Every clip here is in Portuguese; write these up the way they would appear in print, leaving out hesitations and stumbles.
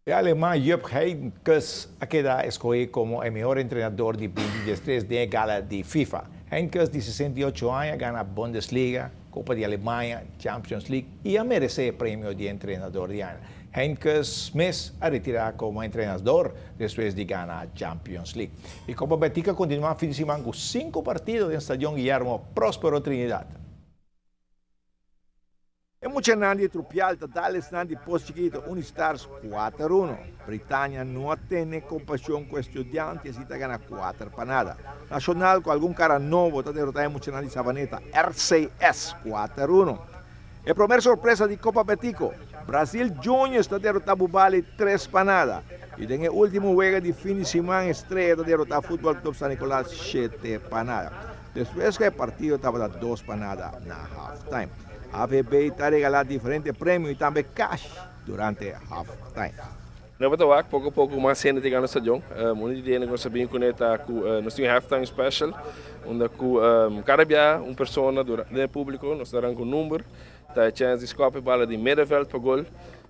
El alemán Jupp Heynckes ha quedado escogido como el mejor entrenador de 2023 de gala de FIFA. Heynckes, de 68 años, gana Bundesliga, Copa de Alemania, Champions League y merece el premio de entrenador de año. Heynckes mes ha retirado como entrenador después de ganar Champions League. Y Copa Betica continúa el fin de semana con 5 partidos en el Estadio Guillermo Próspero Trinidad. E mucha nadie trupial totales nadie post chiquito Unistars 4-1. Britania no tiene compasión con estudiantes y está gana 4 para nada. Nacional con algún cara nuevo está derrotando mucha nadie Sabaneta R6S 4-1. El primer sorpresa de Copa Betico, Brasil Junior está derrotando Bali 3 para nada. Y en el último juego de fin de semana estrella está derrotando Fútbol Club San Nicolás 7 para nada. Después que el partido estaba 2 para nada na halftime. A AVB está regalando diferentes premios e também cash durante halftime. Nós vamos pouco a pouco mais cena de ganhar no estádio. Uma ideia que nós sabemos que nós temos halftime special, onde cada dia uma pessoa no público nós daremos um número, tá a chance de escapar bala de middenveld para gol,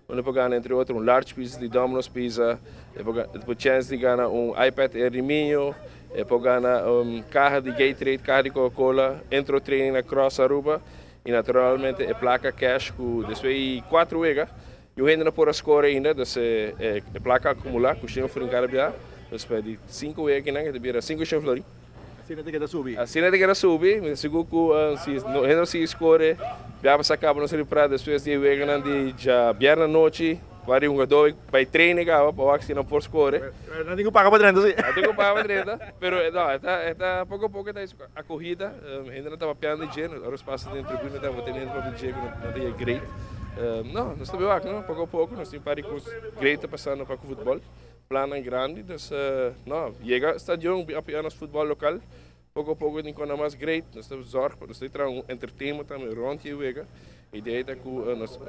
onde pode ganhar entre outros large pizza de Domino's Pizza, depois chance de ganhar iPad Air Minho, pode ganhar carro de Gatorade, carro de Coca-Cola, entro treino na Cross Aruba. E naturalmente a placa cash com desde 4 vezes e o ainda não pode score ainda desse a placa acumular com o chão for em Carabia depois de 5 vezes que não que devia 5 chão flori assim não tem que subir mas seguro que se não ainda se score já passa acaba não se para depois de vezes não de já viernes noite vari jogador vai treinar para que se não for score não tem que pagar para treinar sim não tem que pagar para treinar pero não está pouco a pouco está a corrida ainda não estava piando de gênero agora os passos dentro do tribuna estava tendo para o Diego não tinha great não nós estamos aqui não pouco a pouco nós temos paricos great passando para o futebol plano grande então não chega estádio apenas futebol local pouco a pouco tem mais great nós estamos zorg nós temos entertainment também rond e wega a ideia é que nós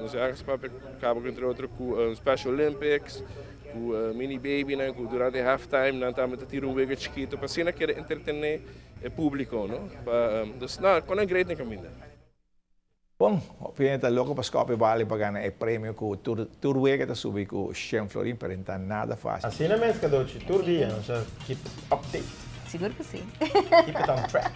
acabamos entre outros com Special Olympics com mini baby né com durante halftime nós estamos a tirar wega chiquito para cena querer entretener o público não então não é great nem caminho. Bom, obviamente logo para Scope vale para ganhar o prêmio com o tour wega está subindo com o Shem Florin para não nada fácil. Assim não é mesmo que tour dia, não sei, keep update. Seguro que sim. Keep it on track.